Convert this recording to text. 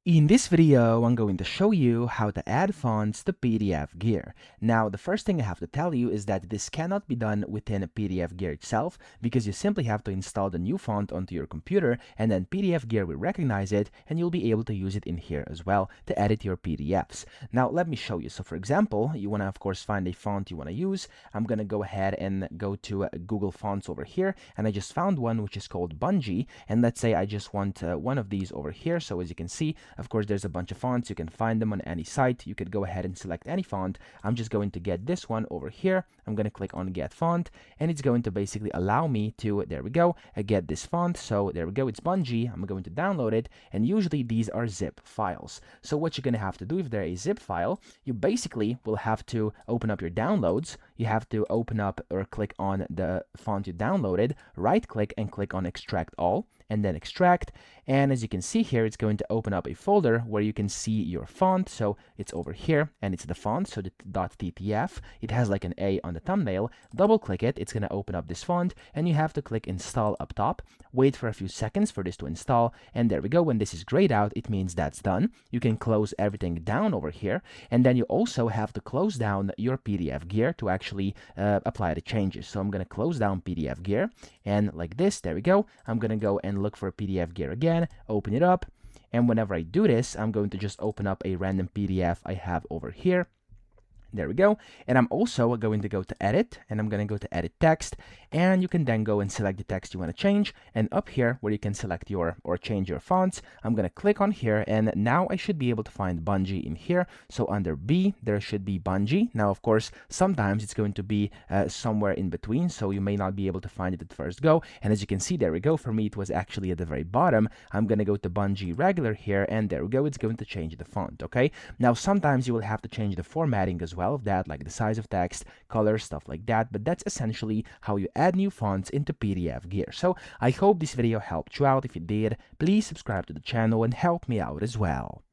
In this video, I'm going to show you how to add fonts to PDFgear. Now, the first thing I have to tell you is that this cannot be done within PDFgear itself because you simply have to install the new font onto your computer and then PDFgear will recognize it and you'll be able to use it in here as well to edit your PDFs. Now, let me show you. So for example, you want to of course find a font you want to use. I'm going to go ahead and go to Google Fonts over here and I just found one which is called Bungee, and let's say I just want one of these over here. So as you can see, of course, there's a bunch of fonts. You can find them on any site. You could go ahead and select any font. I'm just going to get this one over here. I'm going to click on Get Font, and it's going to basically allow me to, there we go, get this font. So there we go, it's Bungee. I'm going to download it, and usually these are zip files. So what you're going to have to do if they're a zip file, you basically will have to open up your downloads. You have to open up or click on the font you downloaded, right-click and click on Extract All, and then extract. And as you can see here, it's going to open up a folder where you can see your font. So it's over here and it's the font, so the .ttf. It has like an A on the thumbnail. Double click it, it's going to open up this font and you have to click install up top. Wait for a few seconds for this to install, and there we go. When this is grayed out, it means that's done. You can close everything down over here, and then you also have to close down your PDFgear to actually apply the changes. So I'm going to close down PDFgear, and like this, there we go. I'm going to go and look for PDFgear again, open it up, and whenever I do this, I'm going to just open up a random PDF I have over here. There we go. And I'm also going to go to edit, and I'm going to go to edit text, and you can then go and select the text you want to change. And up here where you can select your or change your fonts, I'm going to click on here, and now I should be able to find Bungee in here. So under B, there should be Bungee. Now, of course, sometimes it's going to be somewhere in between, so you may not be able to find it at first go. And as you can see, there we go. For me, it was actually at the very bottom. I'm going to go to Bungee regular here, and there we go. It's going to change the font, okay? Now, sometimes you will have to change the formatting as well of that, like the size of text, color, stuff like that, but that's essentially how you add new fonts into PDFgear. So I hope this video helped you out. If it did, please subscribe to the channel and help me out as well.